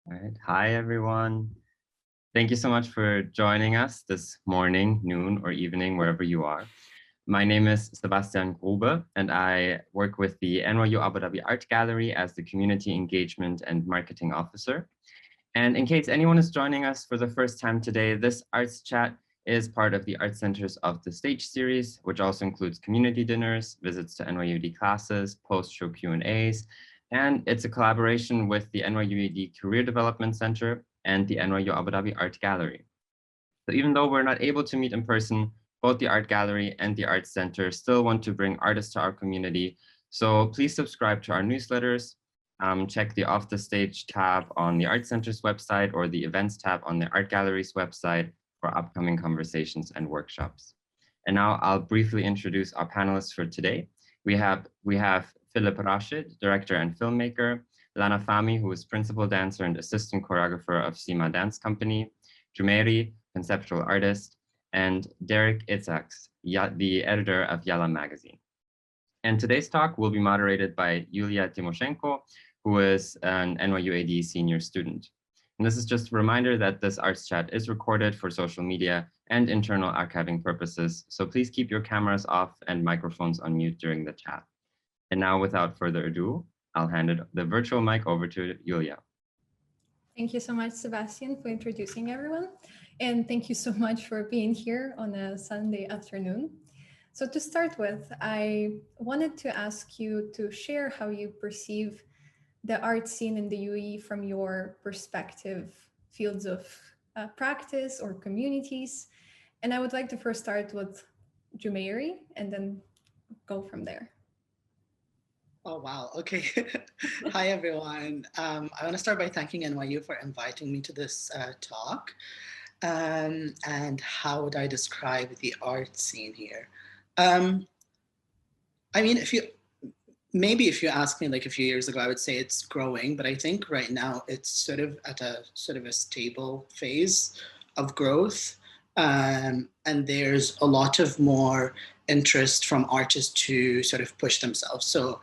All right. Hi, everyone. Thank you so much for joining us this morning, noon, or evening, wherever you are. My name is Sebastian Grube, and I work with the NYU Abu Dhabi Art Gallery as the Community Engagement and Marketing Officer. And in case anyone is joining us for the first time today, this Arts Chat is part of the Art Centers of the Stage series, which also includes community dinners, visits to NYUAD classes, post-show Q&As, and it's a collaboration with the NYUAD Career Development Center and the NYU Abu Dhabi Art Gallery. So even though we're not able to meet in person, both the Art Gallery and the Art Center still want to bring artists to our community. So please subscribe to our newsletters, check the Off the Stage tab on the Art Center's website or the Events tab on the Art Gallery's website for upcoming conversations and workshops. And now I'll briefly introduce our panelists for today. We have Philip Rashid, director and filmmaker, Lana Fahmy, who is principal dancer and assistant choreographer of Sima Dance Company, Jumeiri, conceptual artist, and Derek Itzaks, the editor of Yalla magazine. And today's talk will be moderated by Yulia Timoshenko, who is an NYUAD senior student. And this is just a reminder that this Arts Chat is recorded for social media and internal archiving purposes. So please keep your cameras off and microphones on mute during the chat. And now, without further ado, I'll hand the virtual mic over to Yulia. Thank you so much, Sebastian, for introducing everyone. And thank you so much for being here on a Sunday afternoon. So to start with, I wanted to ask you to share how you perceive the art scene in the UAE from your perspective, fields of practice or communities. And I would like to first start with Jumeiri and then go from there. Oh, wow. Okay. Hi, everyone. I want to start by thanking NYU for inviting me to this talk. And how would I describe the art scene here? I mean, if you asked me like a few years ago, I would say it's growing, but I think right now it's sort of at a stable phase of growth. And there's a lot of more interest from artists to sort of push themselves. So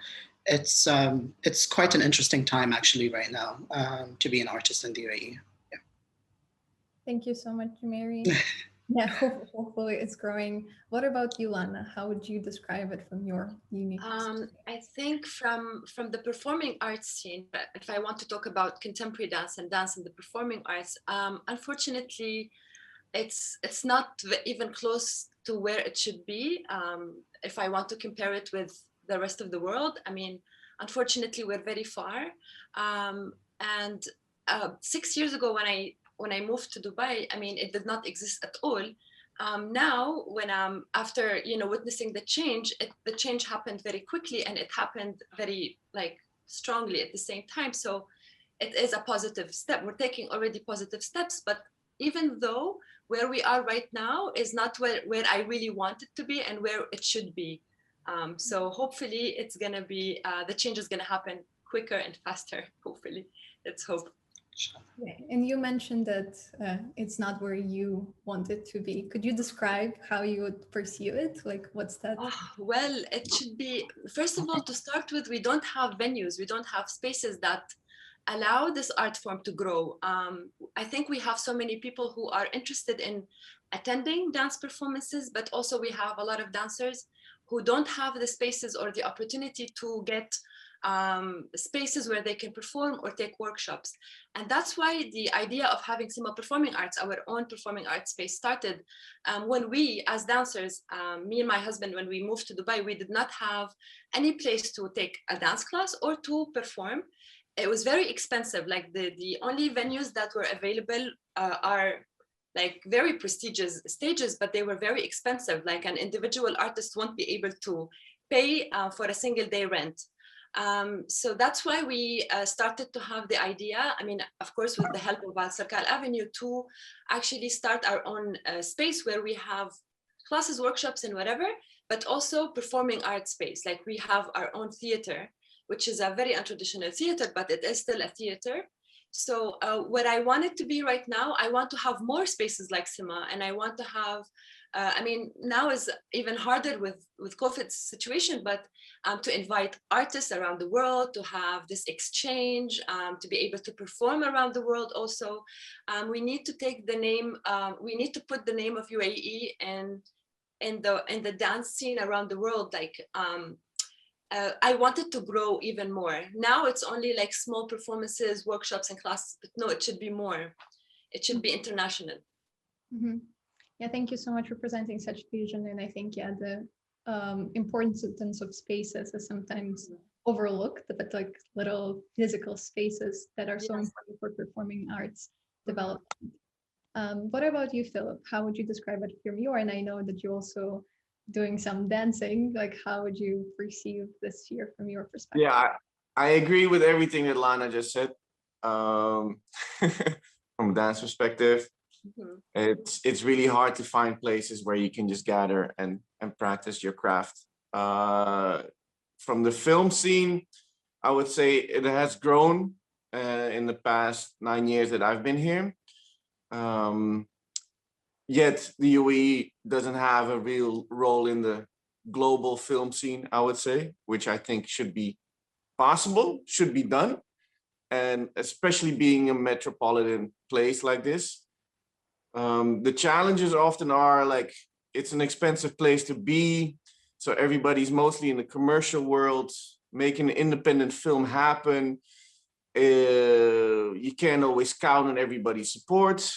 it's quite an interesting time actually right now to be an artist in the UAE. Yeah. Thank you so much, Mary. Yeah, hopefully it's growing. What about you, Lana? How would you describe it from your unique experience? I think from the performing arts scene, if I want to talk about contemporary dance and dance in the performing arts, unfortunately, it's not even close to where it should be. If I want to compare it with the rest of the world, I mean, unfortunately, we're very far. And 6 years ago, when I moved to Dubai, I mean, it did not exist at all. Now, when after witnessing the change, the change happened very quickly, and it happened very strongly at the same time. So it is a positive step. We're taking already positive steps, but even though where we are right now is not where I really want it to be and where it should be. So hopefully it's gonna be the change is gonna happen quicker and faster. Hopefully, let's hope. Yeah. And you mentioned that it's not where you want it to be. Could you describe how you would perceive it? Like, what's that? Well, it should be, first of all, to start with, we don't have venues, we don't have spaces that allow this art form to grow. I think we have so many people who are interested in attending dance performances, but also we have a lot of dancers who don't have the spaces or the opportunity to get spaces where they can perform or take workshops. And that's why the idea of having Sima Performing Arts, our own performing arts space, started when we, as dancers, me and my husband, when we moved to Dubai, we did not have any place to take a dance class or to perform. It was very expensive. Like the only venues that were available are like very prestigious stages, but they were very expensive. Like an individual artist won't be able to pay for a single day rent. So that's why we started to have the idea, I mean, of course, with the help of Al Sarkal Avenue, to actually start our own space where we have classes, workshops, and whatever, but also performing art space. Like we have our own theater, which is a very untraditional theater, but it is still a theater. So what I want it to be right now, I want to have more spaces like Sima, and I want to have I mean, now is even harder with COVID situation, but to invite artists around the world, to have this exchange, to be able to perform around the world also, we need to take the name, we need to put the name of UAE in the dance scene around the world. Like, I wanted to grow even more. Now it's only like small performances, workshops and classes, but no, it should be more. It should be international. Mm-hmm. Yeah, thank you so much for presenting such vision. And I think, yeah, the importance of spaces is sometimes overlooked, but like little physical spaces that are so important for performing arts development. What about you, Philip? How would you describe it from your? And I know that you're also doing some dancing. Like, how would you perceive this year from your perspective? Yeah, I agree with everything that Lana just said. From a dance perspective, it's really hard to find places where you can just gather and practice your craft. From the film scene, I would say it has grown in the past 9 years that I've been here. Yet the UAE doesn't have a real role in the global film scene, I would say, which I think should be possible, should be done. And especially being a metropolitan place like this, the challenges often are like, it's an expensive place to be. So everybody's mostly in the commercial world, making an independent film happen. You can't always count on everybody's support.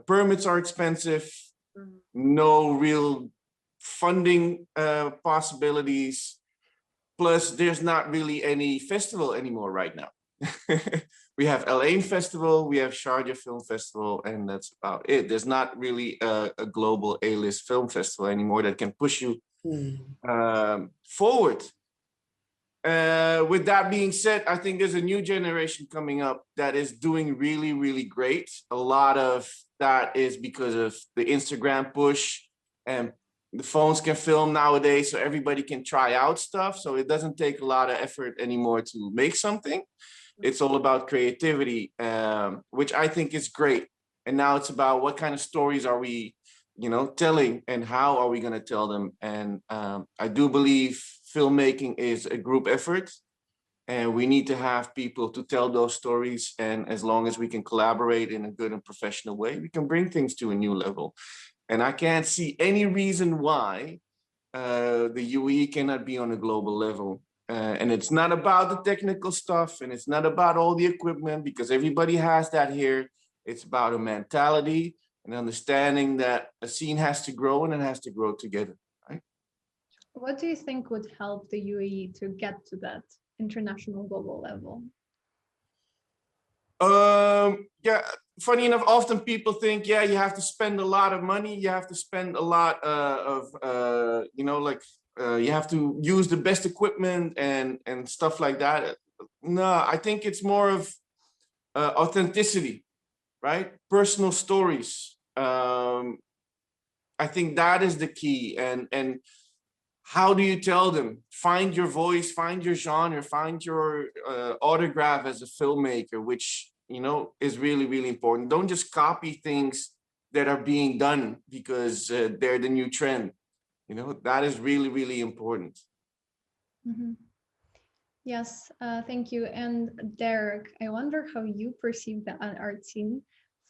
Permits are expensive. No real funding possibilities. Plus, there's not really any festival anymore right now. We have Al Ain Festival, we have Sharjah Film Festival, and that's about it. There's not really a global A-list film festival anymore that can push you forward. With that being said, I think there's a new generation coming up that is doing really, really great. A lot of that is because of the Instagram push, and the phones can film nowadays, so everybody can try out stuff. So it doesn't take a lot of effort anymore to make something. It's all about creativity, which I think is great. And now it's about what kind of stories are we, telling, and how are we going to tell them? And I do believe filmmaking is a group effort, and we need to have people to tell those stories. And as long as we can collaborate in a good and professional way, we can bring things to a new level. And I can't see any reason why the UAE cannot be on a global level. And it's not about the technical stuff, and it's not about all the equipment, because everybody has that here. It's about a mentality and understanding that a scene has to grow, and it has to grow together, right? What do you think would help the UAE to get to that international global level? Yeah, funny enough, often people think, yeah, you have to spend a lot of money, you have to spend a lot you have to use the best equipment and stuff like that. No, I think it's more of authenticity, right? Personal stories. I think that is the key. And how do you tell them? Find your voice, find your genre, find your autograph as a filmmaker, which, is really, really important. Don't just copy things that are being done because they're the new trend. That is really, really important. Mm-hmm. Yes, thank you. And Derek, I wonder how you perceive the art scene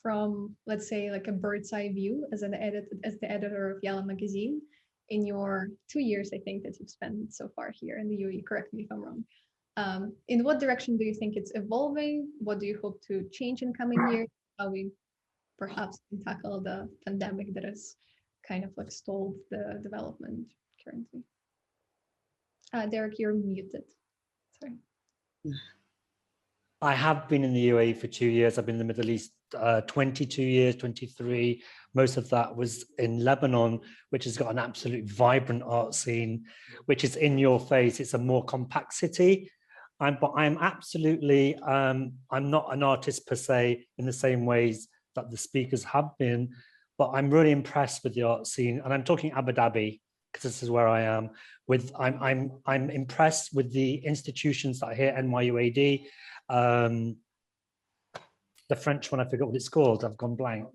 from, let's say, like a bird's eye view as the editor of Yalla magazine in your 2 years, I think, that you've spent so far here in the UAE. Correct me if I'm wrong. In what direction do you think it's evolving? What do you hope to change in coming years? How we perhaps can tackle the pandemic that has kind of like stalled the development currently? Derek, you're muted. Sorry. I have been in the UAE for 2 years. I've been in the Middle East 22 years, 23. Most of that was in Lebanon, which has got an absolute vibrant art scene, which is in your face. It's a more compact city. But I'm absolutely, I'm not an artist per se in the same ways that the speakers have been, but I'm really impressed with the art scene. And I'm talking Abu Dhabi, because this is where I am. I'm impressed with the institutions that are here, NYUAD, the French one, I forgot what it's called, I've gone blank.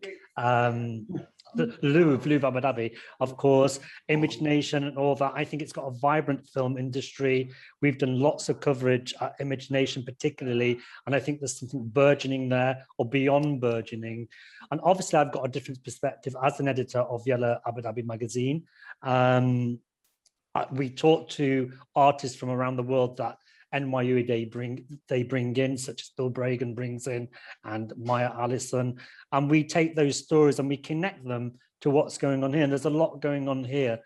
the Louvre Abu Dhabi, of course, Image Nation and all that. I think it's got a vibrant film industry. We've done lots of coverage at Image Nation particularly, and I think there's something burgeoning there or beyond burgeoning. And obviously I've got a different perspective as an editor of Yellow Abu Dhabi magazine. We talk to artists from around the world that NYU they bring in, such as Bill Bragan brings in, and Maya Allison, and we take those stories and we connect them to what's going on here. And there's a lot going on here.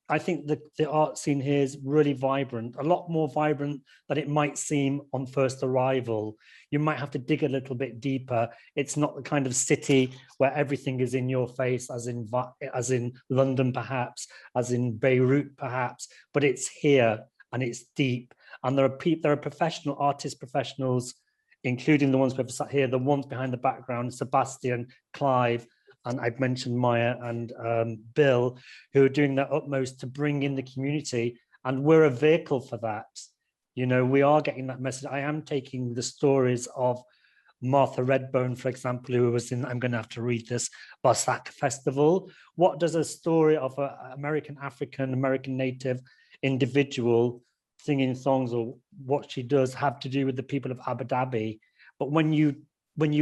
I think the art scene here is really vibrant, a lot more vibrant than it might seem on first arrival. You might have to dig a little bit deeper. It's not the kind of city where everything is in your face, as in London, perhaps, as in Beirut, perhaps, but it's here and it's deep. And there are professional artists, professionals, including the ones we've sat here, the ones behind the background, Sebastian, Clive, and I've mentioned Maya and Bill, who are doing their utmost to bring in the community. And we're a vehicle for that. You know, we are getting that message. I am taking the stories of Martha Redbone, for example, who was in, I'm going to have to read this, Barsac Festival. What does a story of an American Native individual singing songs, or what she does, have to do with the people of Abu Dhabi? But when you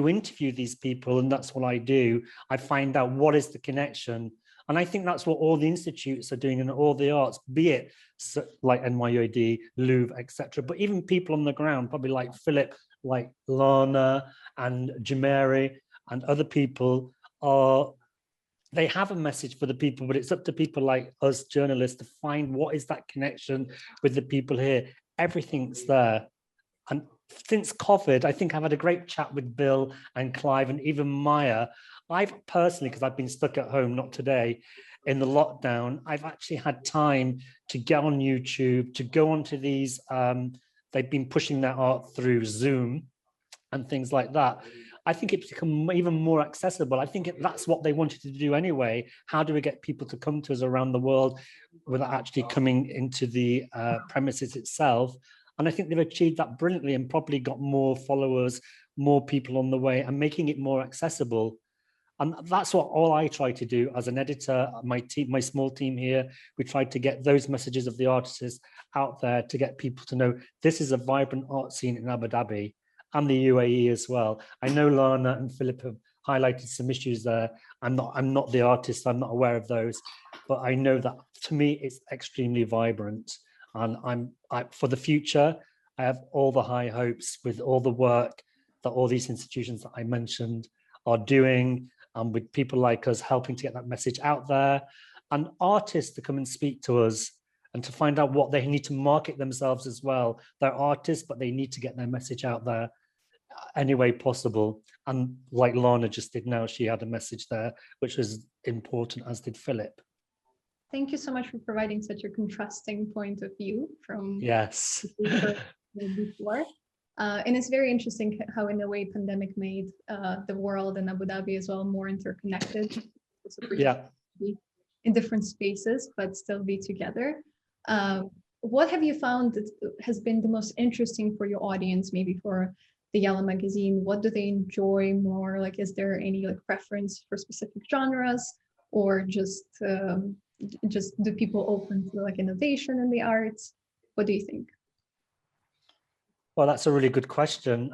interview these people, and that's what I do, I find out what is the connection. And I think that's what all the institutes are doing, and all the arts, be it like NYUAD, Louvre, etc. But even people on the ground, probably like Philip, like Lana and Jamari and other people, they have a message for the people, but it's up to people like us journalists to find what is that connection with the people here. Everything's there. And since COVID, I think I've had a great chat with Bill and Clive and even Maya. I've personally, because I've been stuck at home, not today, in the lockdown, I've actually had time to get on YouTube, to go onto these, they've been pushing their art through Zoom and things like that. I think it's become even more accessible. I think that's what they wanted to do anyway. How do we get people to come to us around the world without actually coming into the premises itself? And I think they've achieved that brilliantly and probably got more followers, more people on the way, and making it more accessible. And that's what all I try to do as an editor, my team, my small team here. We try to get those messages of the artists out there to get people to know this is a vibrant art scene in Abu Dhabi and the UAE as well. I know Lana and Philip have highlighted some issues there. I'm not the artist, I'm not aware of those, but I know that to me it's extremely vibrant. And for the future, I have all the high hopes with all the work that all these institutions that I mentioned are doing, and with people like us helping to get that message out there, and artists to come and speak to us and to find out what they need to market themselves as well. They're artists, but they need to get their message out there any way possible. And like Lana just did now, she had a message there, which was important, as did Philip. Thank you so much for providing such a contrasting point of view from yes before. And it's very interesting how, in a way, pandemic made the world and Abu Dhabi as well more interconnected. Yeah. In different spaces, but still be together. What have you found that has been the most interesting for your audience, maybe for the Yellow magazine? What do they enjoy more? Like, is there any like preference for specific genres, or just do people open to like innovation in the arts? What do you think? Well, that's a really good question.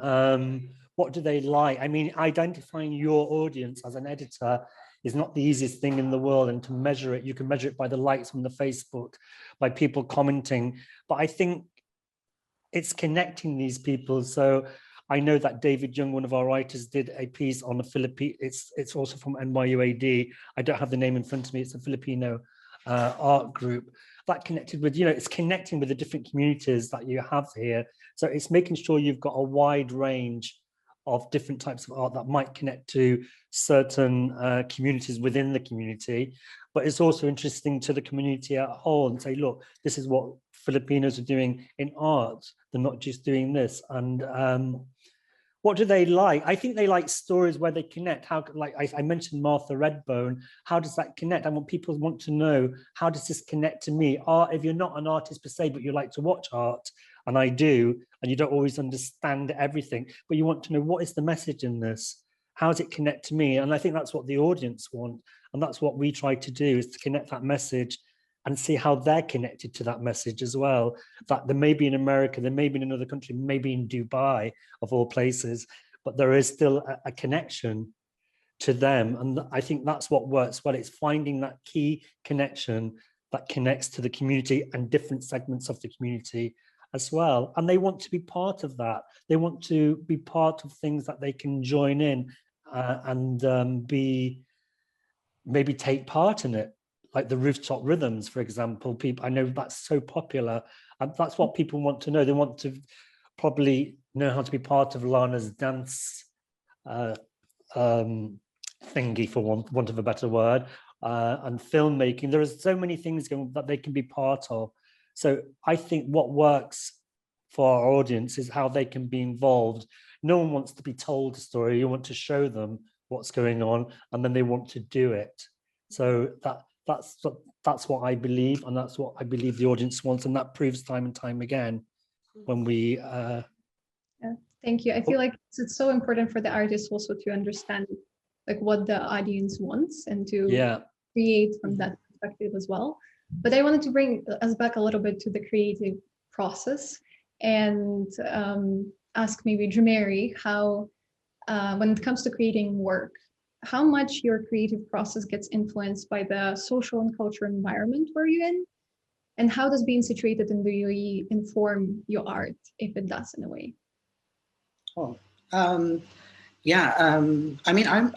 What do they like? I mean, identifying your audience as an editor is not the easiest thing in the world, and to measure it, you can measure it by the likes from the Facebook, by people commenting, but I think it's connecting these people. So I know that David Young, one of our writers, did a piece on the Philippine, it's also from NYUAD. I don't have the name in front of me. It's a Filipino art group that connected with, it's connecting with the different communities that you have here. So it's making sure you've got a wide range of different types of art that might connect to certain communities within the community. But it's also interesting to the community at whole and say, look, this is what Filipinos are doing in art. They're not just doing this. And what do they like? I think they like stories where they connect. How, like I mentioned Martha Redbone, how does that connect? I want people want to know, how does this connect to me? Art, if you're not an artist per se, but you like to watch art, and I do, and you don't always understand everything, but you want to know, what is the message in this? how does it connect to me? And I think that's what the audience want. And that's what we try to do, is to connect that message and see how they're connected to that message as well. That there may be in America, there may be in another country, maybe in Dubai, of all places, but there is still a connection to them. And I think that's what works well. It's finding that key connection that connects to the community and different segments of the community as well. And they want to be part of that. They want to be part of things that they can join in and be, maybe take part in it. Like the rooftop rhythms, for example. People, I know that's so popular, and that's what people want to know. They want to probably know how to be part of Lana's dance thingy, for want of a better word, and filmmaking. There are so many things going that they can be part of. So I think what works for our audience is how they can be involved. No one wants to be told a story. You want to show them what's going on, and then they want to do it. So that's what I believe, and that's what I believe the audience wants, and that proves time and time again when we yeah, thank you. I feel like it's so important for the artists also to understand like what the audience wants and to create from that perspective as well. But I wanted to bring us back a little bit to the creative process and ask maybe Jumeri how, when it comes to creating work, how much your creative process gets influenced by the social and cultural environment where you're in, and how does being situated in the UAE inform your art, if it does in a way? Oh, yeah. I mean,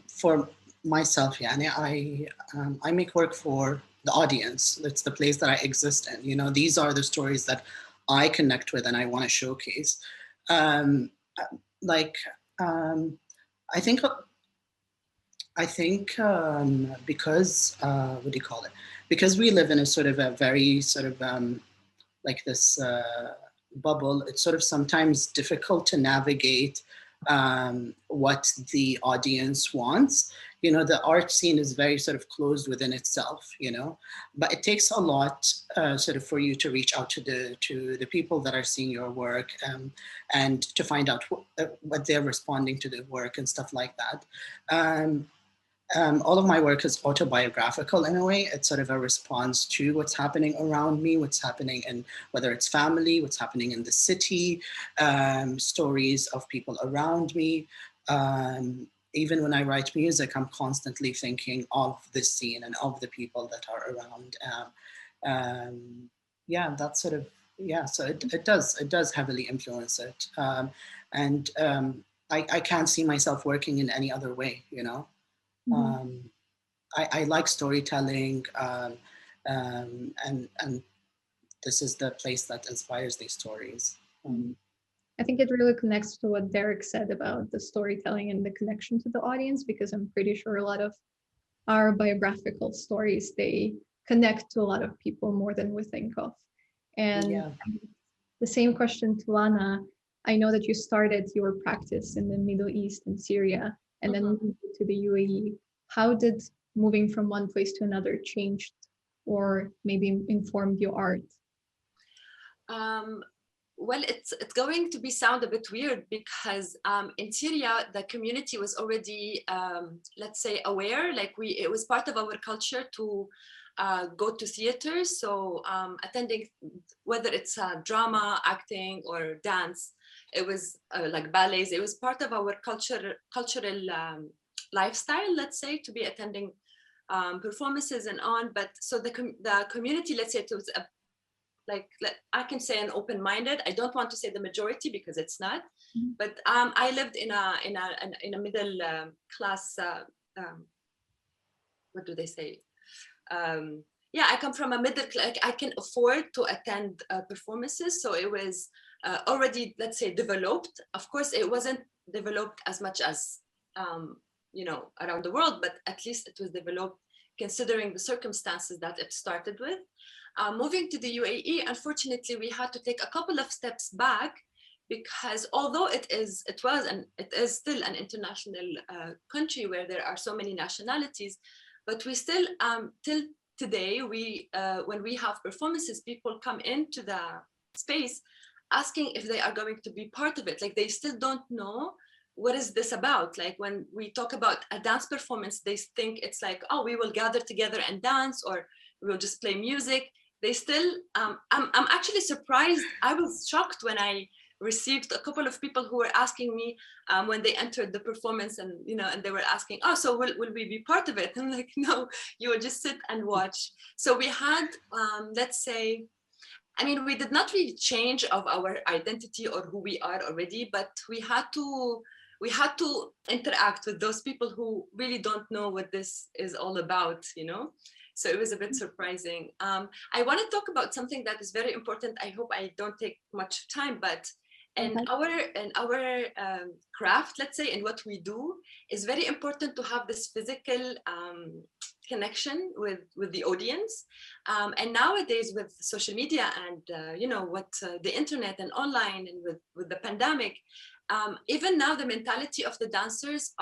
for myself, Yani, I make work for the audience. That's the place that I exist in. You know, these are the stories that I connect with and I want to showcase. I think because what do you call it? Because we live in a sort of a very sort of like this bubble, it's sort of sometimes difficult to navigate what the audience wants. You know, the art scene is very sort of closed within itself, you know, but it takes a lot sort of for you to reach out to the people that are seeing your work and to find out what they're responding to the work and stuff like that. All of my work is autobiographical in a way. It's sort of a response to what's happening around me, what's happening in, whether it's family, what's happening in the city, stories of people around me. Even when I write music, I'm constantly thinking of the scene and of the people that are around. Yeah, that's sort of, yeah, so it does heavily influence it. I can't see myself working in any other way, you know? I like storytelling, and this is the place that inspires these stories. I think it really connects to what Derek said about the storytelling and the connection to the audience, because I'm pretty sure a lot of our biographical stories, they connect to a lot of people more than we think of. And the same question to Lana, I know that you started your practice in the Middle East and Syria, and then moved to the UAE. How did moving from one place to another changed or maybe informed your art? Well, it's going to sound a bit weird because in Syria, the community was already, let's say, aware. Like it was part of our culture to go to theaters. So attending, whether it's drama, acting, or dance, it was like ballets. It was part of our cultural lifestyle, let's say, to be attending performances and on. But so the community, let's say, it was I can say an open-minded. I don't want to say the majority because it's not. But I lived in a middle class. What do they say? Yeah, I come from a middle class. I can afford to attend performances, so it was already, let's say, developed. Of course, it wasn't developed as much as you know, around the world, but at least it was developed considering the circumstances that it started with. Moving to the UAE, unfortunately, we had to take a couple of steps back because although it is still an international country where there are so many nationalities, but we still, till today, when we have performances, people come into the space asking if they are going to be part of it. Like they still don't know what is this about? Like when we talk about a dance performance, they think it's like, oh, we will gather together and dance, or we'll just play music. They still, I'm actually surprised. I was shocked when I received a couple of people who were asking me when they entered the performance, and and they were asking, oh, so will we be part of it? I'm like, no, you will just sit and watch. So we had, let's say, I mean, we did not really change of our identity or who we are already, but we had to interact with those people who really don't know what this is all about, So it was a bit surprising. I want to talk about something that is very important. I hope I don't take much time, but in our craft, let's say, in what we do, is very important to have this physical connection with the audience. And nowadays with social media and the internet and online, and with the pandemic, even now the mentality of the dancers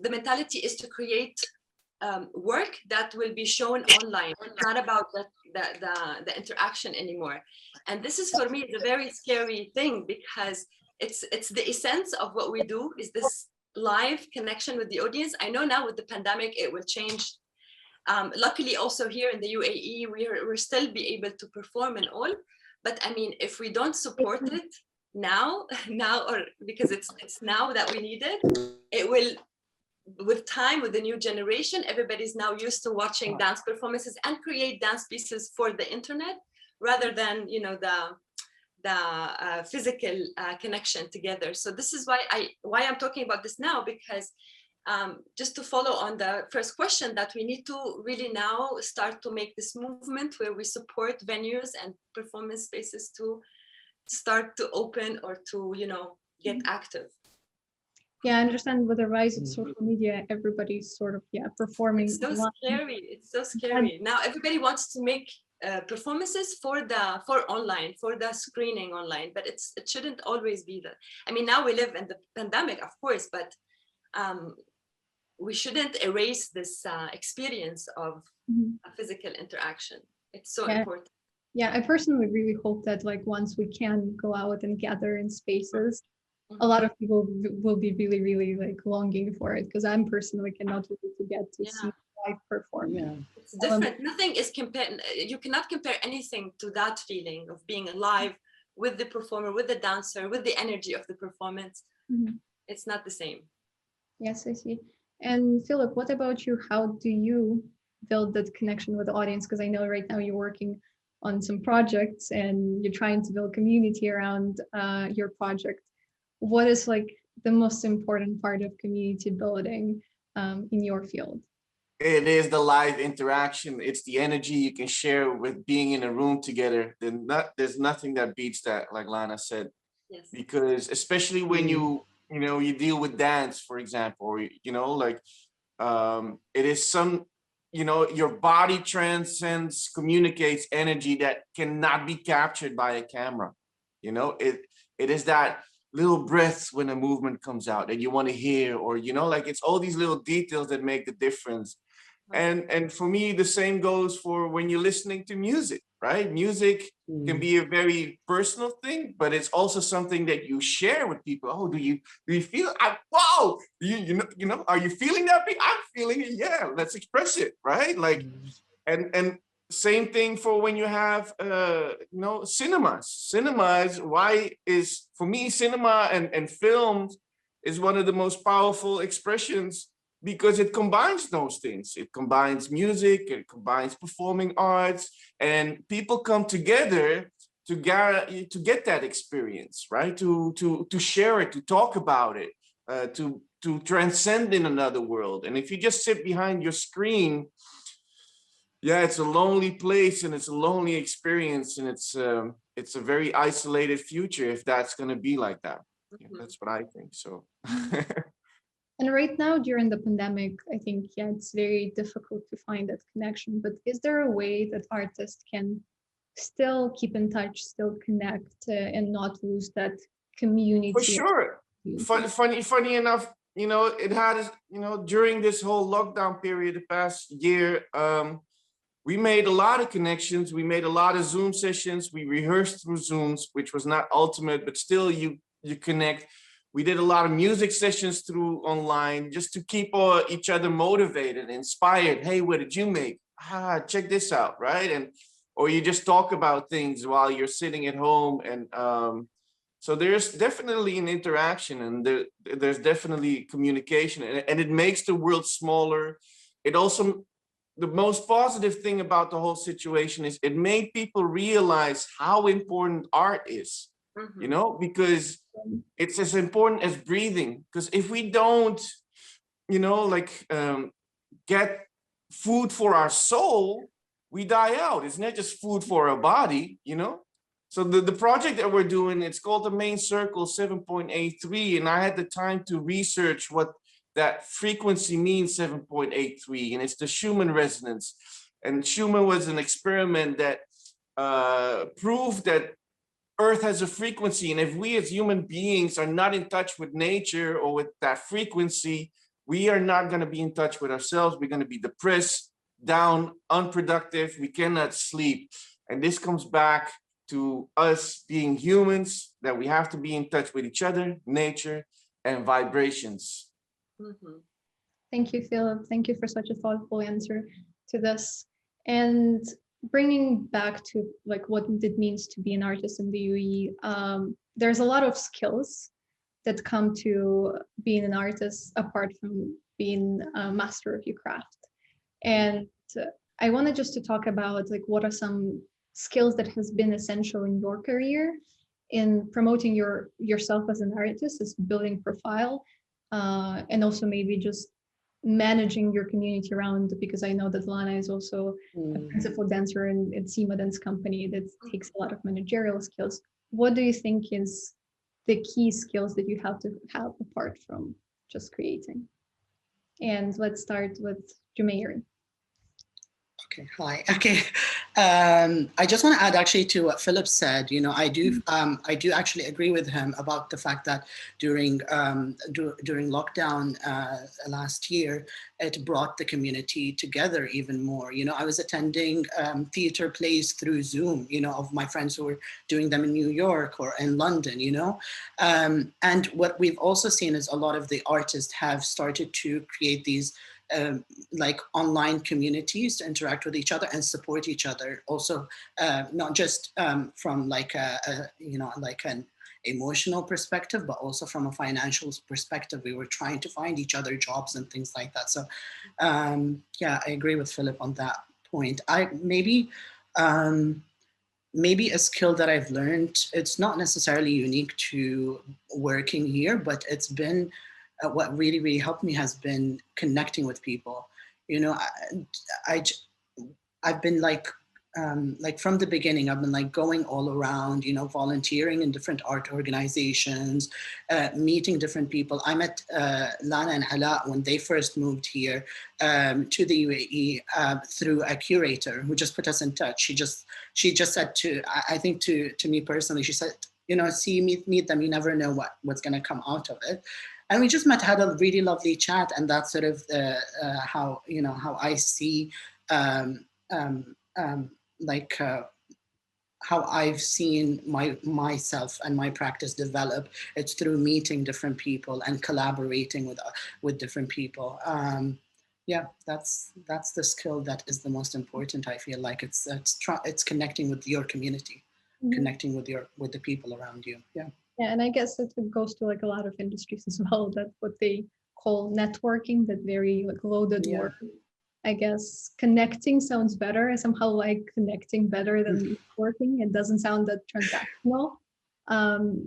the mentality is to create work that will be shown online. It's not about the interaction anymore. And this is, for me, a very scary thing, because it's the essence of what we do, is this live connection with the audience. I know now with the pandemic it will change. Luckily also here in the UAE we're still be able to perform and all, but I mean, if we don't support it now or because it's now that we need it, it will, with time, with the new generation, everybody's now used to watching dance performances and create dance pieces for the internet rather than the physical connection together. So this is why I'm talking about this now, because just to follow on the first question, that we need to really now start to make this movement where we support venues and performance spaces to start to open or to get active. Yeah, I understand with the rise of social media, everybody's sort of performing. It's so scary. It's so scary. Now everybody wants to make performances for online, for the screening online, but it shouldn't always be that. I mean, now we live in the pandemic, of course, but we shouldn't erase this experience of a physical interaction. It's so important. Yeah, I personally really hope that once we can go out and gather in spaces, a lot of people will be really, really longing for it, because I'm personally cannot wait to get to see live performance. Yeah. It's different. Nothing is compared. You cannot compare anything to that feeling of being alive with the performer, with the dancer, with the energy of the performance. It's not the same. Yes, I see. And Philip, what about you? How do you build that connection with the audience? Because I know right now you're working on some projects and you're trying to build community around your project. What is the most important part of community building in your field? It is the live interaction. It's the energy you can share with being in a room together. There's nothing that beats that, like Lana said. Yes. Because especially when you deal with dance, for example, or it is your body transcends, communicates energy that cannot be captured by a camera. It is that little breaths when a movement comes out that you want to hear, or it's all these little details that make the difference. And for me, the same goes for when you're listening to music, right? Music can be a very personal thing, but it's also something that you share with people. Oh, do you feel? Wow, are you feeling that beat? I'm feeling it. Yeah, let's express it, right? And same thing for when you have cinemas. Why is, for me, cinema and films is one of the most powerful expressions, because it combines those things. It combines music, it combines performing arts, and people come together to get that experience, right? To share it, to talk about it, to transcend in another world. And if you just sit behind your screen, it's a lonely place and it's a lonely experience, and it's a very isolated future if that's going to be like that. That's what I think. So. And right now during the pandemic, I think, it's very difficult to find that connection, but is there a way that artists can still keep in touch, still connect, and not lose that community? For sure. Funny enough, it had, during this whole lockdown period, the past year, we made a lot of connections. We made a lot of Zoom sessions. We rehearsed through Zooms, which was not ultimate, but still you connect. We did a lot of music sessions through online just to keep each other motivated, inspired. Hey, what did you make? Check this out, right? And or you just talk about things while you're sitting at home. And so there's definitely an interaction, and there's definitely communication, and it makes the world smaller. It also, the most positive thing about the whole situation is it made people realize how important art is, you know, because it's as important as breathing. Because if we don't, you know, like get food for our soul, we die out. It's not just food for our body, you know? So the project that we're doing, it's called the Main Circle 7.83. And I had the time to research what that frequency means, 7.83. And it's the Schumann resonance. And Schumann was an experiment that proved that Earth has a frequency. And if we as human beings are not in touch with nature or with that frequency, we are not going to be in touch with ourselves. We're going to be depressed, down, unproductive. We cannot sleep. And this comes back to us being humans, that we have to be in touch with each other, nature, and vibrations. Thank you, Philip. Thank you for such a thoughtful answer to this. And bringing back to like what it means to be an artist in the UAE, there's a lot of skills that come to being an artist apart from being a master of your craft. And I wanted just to talk about like what are some skills that has been essential in your career in promoting yourself as an artist, as building profile, and also maybe just managing your community around, because I know that Lana is also a principal dancer in SEMA Dance Company that takes a lot of managerial skills. What do you think is the key skills that you have to have apart from just creating? And let's start with Jumeirah. Okay, hi. Okay, I just want to add actually to what Philip said. You know, I do actually agree with him about the fact that during lockdown last year, it brought the community together even more. You know, I was attending theater plays through Zoom, you know, of my friends who were doing them in New York or in London, you know. And what we've also seen is a lot of the artists have started to create these like online communities to interact with each other and support each other. Also, not just from like you know, like an emotional perspective, but also from a financial perspective. We were trying to find each other jobs and things like that. So yeah, I agree with Philip on that point. Maybe a skill that I've learned, it's not necessarily unique to working here, but it's been what really, really helped me has been connecting with people. You know, I've been like from the beginning, I've been like going all around, you know, volunteering in different art organizations, meeting different people. I met Lana and Ala when they first moved here to the UAE through a curator who just put us in touch. She just said I think to me personally, she said, you know, meet them. You never know what's going to come out of it. And we just had a really lovely chat, and that's sort of how, you know, how I see like how I've seen myself and my practice develop. It's through meeting different people and collaborating with different people. Yeah, that's the skill that is the most important. I feel like it's connecting with your community, connecting with the people around you. Yeah. Yeah, and I guess that goes to like a lot of industries as well. That's what they call networking, that very like loaded word. I guess connecting sounds better. I somehow like connecting better than networking. It doesn't sound that transactional.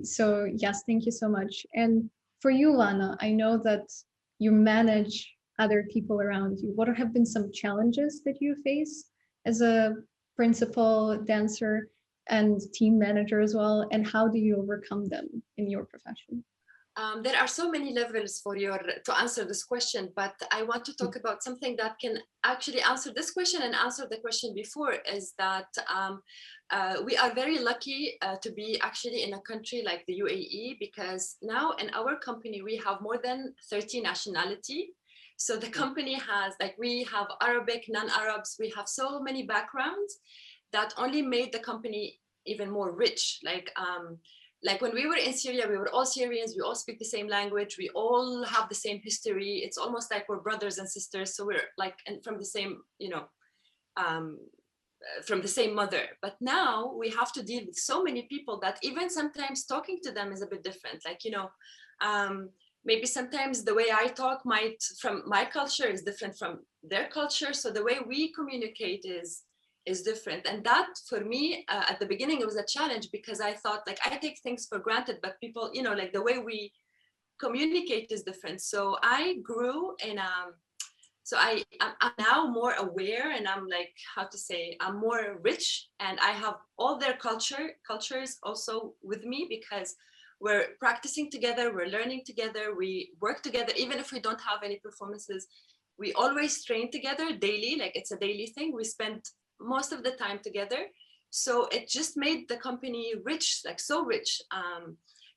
So yes, thank you so much. And for you, Lana, I know that you manage other people around you. What have been some challenges that you face as a principal dancer and team manager as well, and how do you overcome them in your profession? There are so many levels to answer this question, but I want to talk about something that can actually answer this question and answer the question before, is that we are very lucky to be actually in a country like the UAE, because now in our company, we have more than 30 nationality. So the company has, like, we have Arabic, non-Arabs, we have so many backgrounds that only made the company even more rich. like when we were in Syria, we were all Syrians, we all speak the same language, we all have the same history. It's almost like we're brothers and sisters. So we're like from the same, you know, from the same mother. But now we have to deal with so many people that even sometimes talking to them is a bit different. Like, you know, maybe sometimes the way I talk from my culture is different from their culture. So the way we communicate is different. And that for me, at the beginning, it was a challenge because I thought like, I take things for granted, but people, you know, like the way we communicate is different. So I grew in, so I'm now more aware, and I'm like, how to say, I'm more rich, and I have all their cultures also with me, because we're practicing together, we're learning together, we work together, even if we don't have any performances, we always train together daily, like it's a daily thing. We spend most of the time together. So it just made the company rich, like so rich.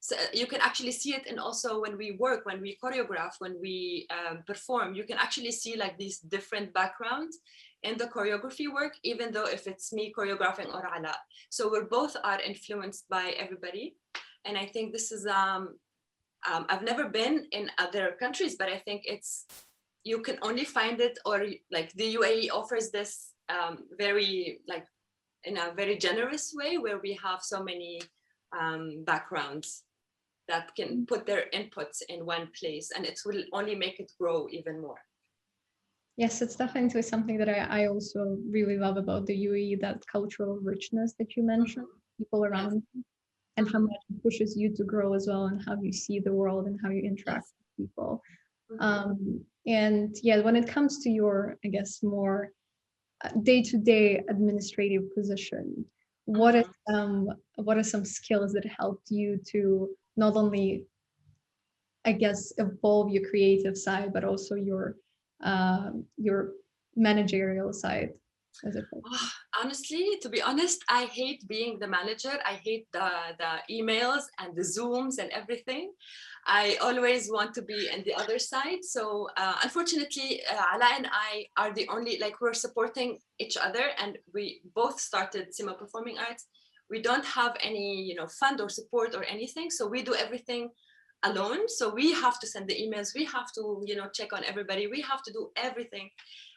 So you can actually see it, and also when we work, when we choreograph, when we perform, you can actually see like these different backgrounds in the choreography work, even though if it's me choreographing or Ala. So we're both are influenced by everybody. And I think this is, I've never been in other countries, but I think you can only find it, or like the UAE offers this very like in a very generous way, where we have so many backgrounds that can put their inputs in one place, and it will only make it grow even more. Yes, it's definitely something that I also really love about the UAE, that cultural richness that you mentioned, people around you, and how much it pushes you to grow as well, and how you see the world and how you interact with people. And yeah, when it comes to your, I guess, more day-to-day administrative position, what are some skills that helped you to not only, I guess, evolve your creative side, but also your managerial side? Honestly, to be honest, I hate being the manager. I hate the emails and the Zooms and everything. I always want to be on the other side. So unfortunately, Ala and I are the only, like, we're supporting each other, and we both started Sima Performing Arts. We don't have any, you know, fund or support or anything. So we do everything alone. So we have to send the emails. We have to, you know, check on everybody. We have to do everything.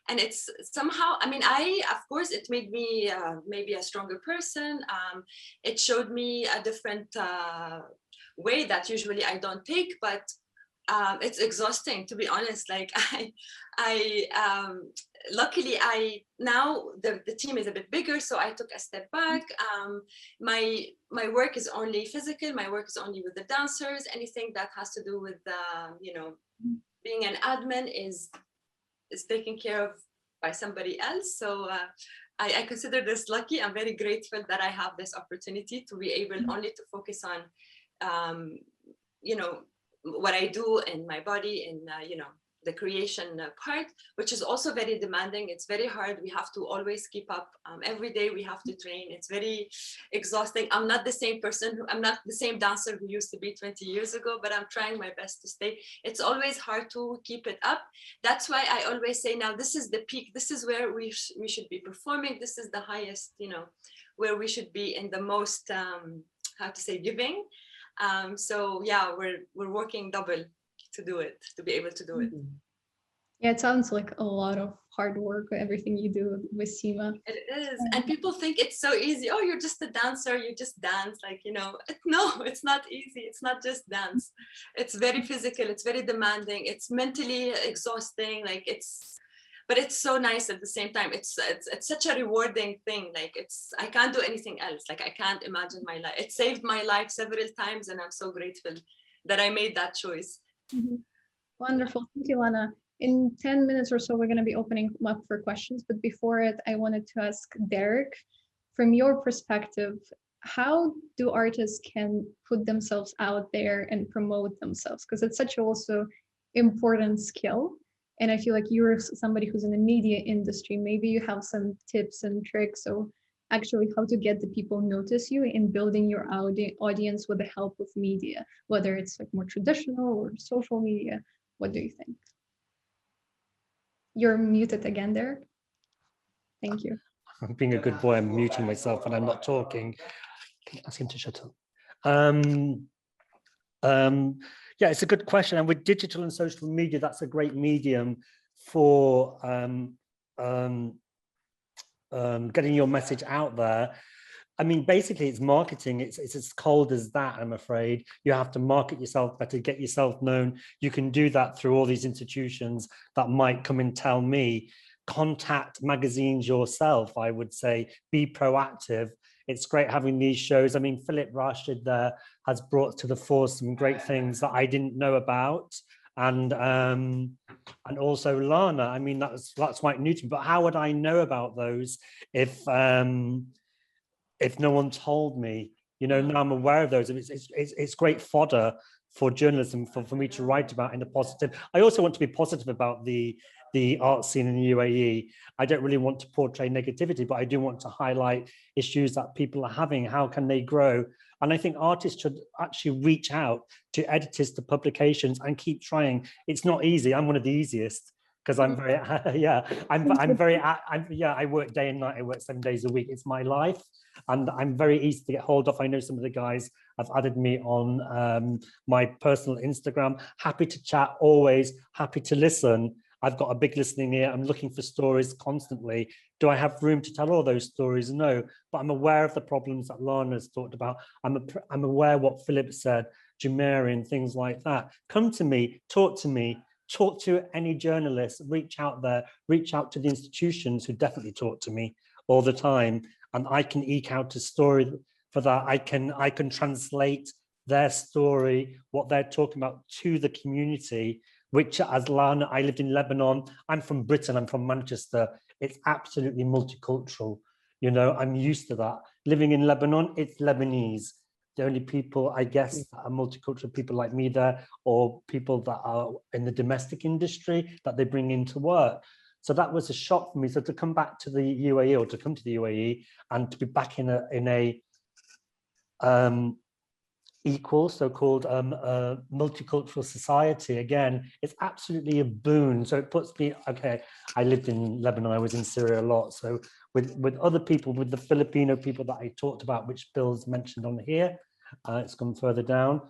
And it's somehow, I mean, of course, it made me maybe a stronger person. It showed me a different way that usually I don't take, but it's exhausting, to be honest. Like luckily now the team is a bit bigger, so I took a step back. My work is only physical. My work is only with the dancers. Anything that has to do with you know, being an admin is taken care of by somebody else. So I consider this lucky. I'm very grateful that I have this opportunity to be able only to focus on, you know, what I do in my body, and you know, the creation part, which is also very demanding. It's very hard. We have to always keep up. Every day we have to train. It's very exhausting. I'm not the same person. I'm not the same dancer who used to be 20 years ago, but I'm trying my best to stay. It's always hard to keep it up. That's why I always say, now this is the peak. This is where we should be performing. This is the highest, you know, where we should be in the most, how to say, giving. So yeah, we're working double to do it, to be able to do it. Yeah, it sounds like a lot of hard work, everything you do with Sima. It is. And people think it's so easy. Oh, you're just a dancer, you just dance, like, you know. No, it's not easy. It's not just dance. It's very physical, it's very demanding, it's mentally exhausting, like but it's so nice at the same time. It's such a rewarding thing. Like I can't do anything else. Like I can't imagine my life. It saved my life several times, and I'm so grateful that I made that choice. Wonderful. Thank you, Lana. In 10 minutes or so, we're going to be opening up for questions. But before it, I wanted to ask Derek, from your perspective, how do artists can put themselves out there and promote themselves? Because it's such also important skill. And I feel like you're somebody who's in the media industry. Maybe you have some tips and tricks. So actually how to get the people notice you in building your audience with the help of media, whether it's like more traditional or social media. What do you think? You're muted again, Derek. Thank you. I'm being a good boy. I'm muting myself and I'm not talking. Can you ask him to shut up? Yeah, it's a good question. And with digital and social media, that's a great medium for getting your message out there. I mean, basically, it's marketing. It's as cold as that, I'm afraid. You have to market yourself better, get yourself known. You can do that through all these institutions that might come and tell me. Contact magazines yourself, I would say. Be proactive. It's great having these shows. I mean, Philip Rashid there has brought to the fore some great things that I didn't know about. And also Lana, I mean, that's quite new to me, but how would I know about those if no one told me? You know, now I'm aware of those. It's great fodder for journalism for me to write about in a positive. I also want to be positive about the art scene in the UAE. I don't really want to portray negativity, but I do want to highlight issues that people are having. How can they grow? And I think artists should actually reach out to editors, to publications, and keep trying. It's not easy. I'm one of the easiest because I'm very, I work day and night. I work 7 days a week. It's my life. And I'm very easy to get hold of. I know some of the guys have added me on my personal Instagram. Happy to chat, always happy to listen. I've got a big listening ear. I'm looking for stories constantly. Do I have room to tell all those stories? No, but I'm aware of the problems that Lana's talked about. I'm aware what Philip said, Jumeirah, and things like that. Come to me, talk to any journalist, reach out there, reach out to the institutions who definitely talk to me all the time. And I can eke out a story for that. I can translate their story, what they're talking about, to the community, which, as Lana, I lived in Lebanon. I'm from Britain, I'm from Manchester. It's absolutely multicultural. You know, I'm used to that. Living in Lebanon, it's Lebanese. The only people, I guess, that are multicultural people like me there, or people that are in the domestic industry that they bring into work. So that was a shock for me. So to come back to the UAE, or to come to the UAE, and to be back in a equal, so-called multicultural society, again, it's absolutely a boon. So it puts me, okay, I lived in Lebanon, I was in Syria a lot. So with other people, with the Filipino people that I talked about, which Bill's mentioned on here, it's gone further down.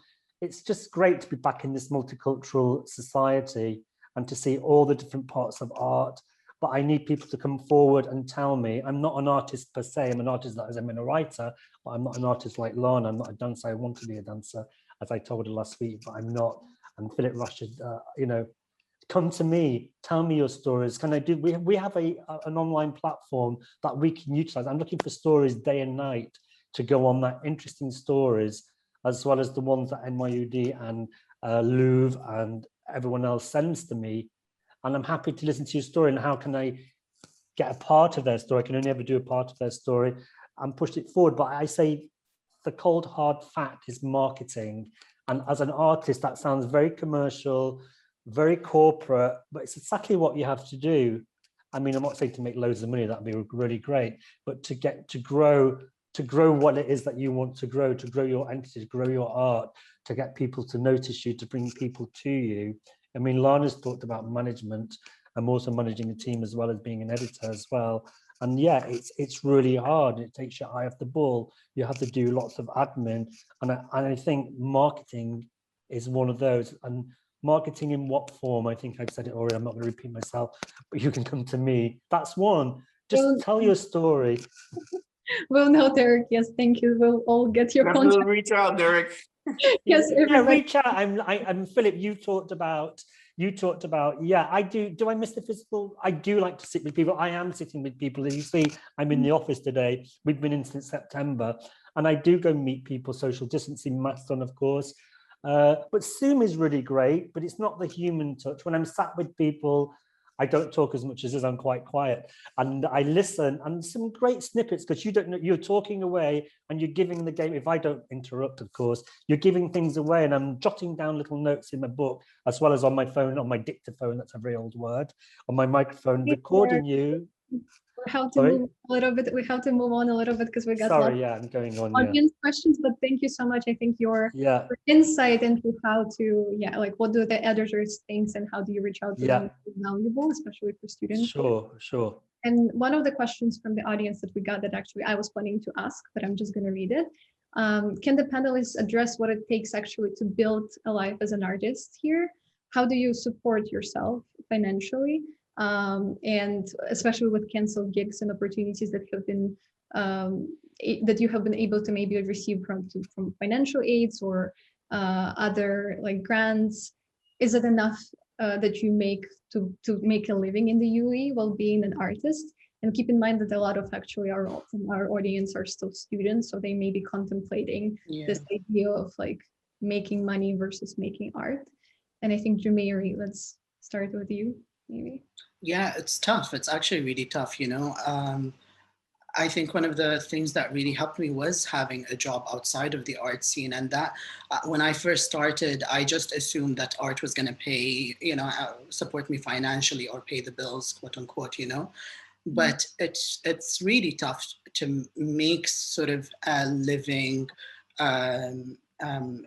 It's just great to be back in this multicultural society and to see all the different parts of art. But I need people to come forward and tell me. I'm not an artist per se. I'm an artist that I'm a writer, but I'm not an artist like Lana. I'm not a dancer. I want to be a dancer, as I told her last week, but I'm not. And Philip Rashid, you know, come to me, tell me your stories. Can I do? We have an online platform that we can utilize. I'm looking for stories day and night to go on, that interesting stories, as well as the ones that NYUD and Louvre and everyone else sends to me. And I'm happy to listen to your story. And how can I get a part of their story? I can only ever do a part of their story and push it forward. But I say the cold, hard fact is marketing. And as an artist, that sounds very commercial, very corporate, but it's exactly what you have to do. I mean, I'm not saying to make loads of money, that'd be really great, but to get to grow what it is that you want to grow your entity, to grow your art, to get people to notice you, to bring people to you. I mean, Lana's talked about management. I'm also managing a team as well as being an editor as well. And yeah, it's really hard. It takes your eye off the ball. You have to do lots of admin. And I think marketing is one of those. And marketing in what form? I think I've said it already. I'm not going to repeat myself, but you can come to me. That's one. Just tell your story. Well, no, Derek. Yes, thank you. We'll all get your contact. Reach out, Derek. Yes, yeah, reach out. I'm Philip. You talked about. Yeah, I do. Do I miss the physical? I do like to sit with people. I am sitting with people. As you see, I'm in the office today. We've been in since September, and I do go meet people. Social distancing, mask on, of course. But Zoom is really great, but it's not the human touch. When I'm sat with people, I don't talk as much as I'm quite quiet, and I listen, and some great snippets, because you don't know, you're talking away and you're giving the game. If I don't interrupt, of course, you're giving things away, and I'm jotting down little notes in my book, as well as on my phone, on my dictaphone, that's a very old word, on my microphone, recording you. We have to move a little bit. We have to move on a little bit because we got lots I'm going on. Audience questions, but thank you so much. I think your insight into how to, like what do the editors think and how do you reach out to them is valuable, especially for students. Sure. And one of the questions from the audience that we got that actually I was planning to ask, but I'm just going to read it. Can the panelists address what it takes actually to build a life as an artist here? How do you support yourself financially? And especially with canceled gigs and opportunities that have been that you have been able to maybe receive from financial aids or other like grants, is it enough that you make to make a living in the UAE while being an artist? And keep in mind that a lot of actually our audience are still students, so they may be contemplating this idea of like making money versus making art. And I think Jumeiri, let's start with you, maybe. Yeah, it's tough. It's actually really tough, you know. I think one of the things that really helped me was having a job outside of the art scene. And that when I first started, I just assumed that art was going to pay, you know, support me financially or pay the bills, quote unquote, you know. But it's really tough to make sort of a living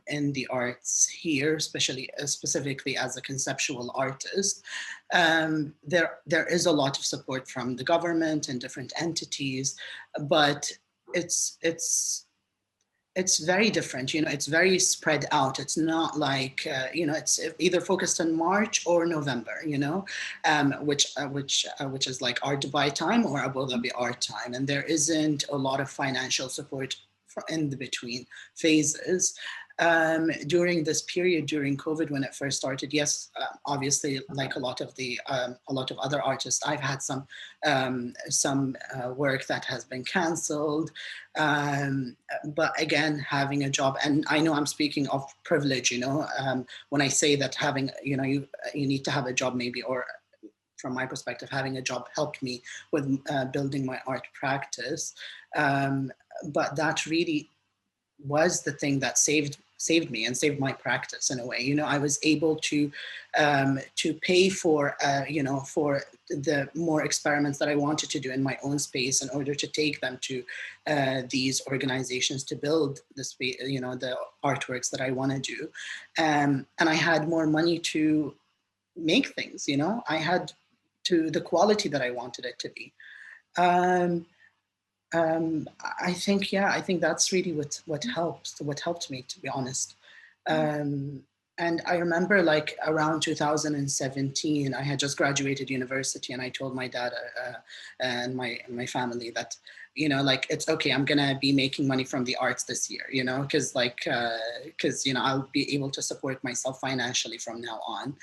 in the arts here, specifically as a conceptual artist. There is a lot of support from the government and different entities, but it's very different, you know, it's very spread out. It's not like, you know, it's either focused on March or November, you know, which is like Art Dubai time or Abu Dhabi art time. And there isn't a lot of financial support in the between phases. During this period, during COVID, when it first started, yes, obviously, like a lot of other artists, I've had some work that has been canceled. But again, having a job, and I know I'm speaking of privilege, you know, when I say that having, you know, you need to have a job maybe, or from my perspective, having a job helped me with building my art practice. But that really was the thing that saved me and saved my practice in a way. You know, I was able to pay for you know, for the more experiments that I wanted to do in my own space in order to take them to these organizations to build the space, you know, the artworks that I want to do. And I had more money to make things, you know, I had to the quality that I wanted it to be. I think, yeah, I think that's really what helped me, to be honest. And I remember like around 2017, I had just graduated university, and I told my dad and my family that, you know, like, it's okay, I'm gonna be making money from the arts this year, you know, because you know, I'll be able to support myself financially from now on.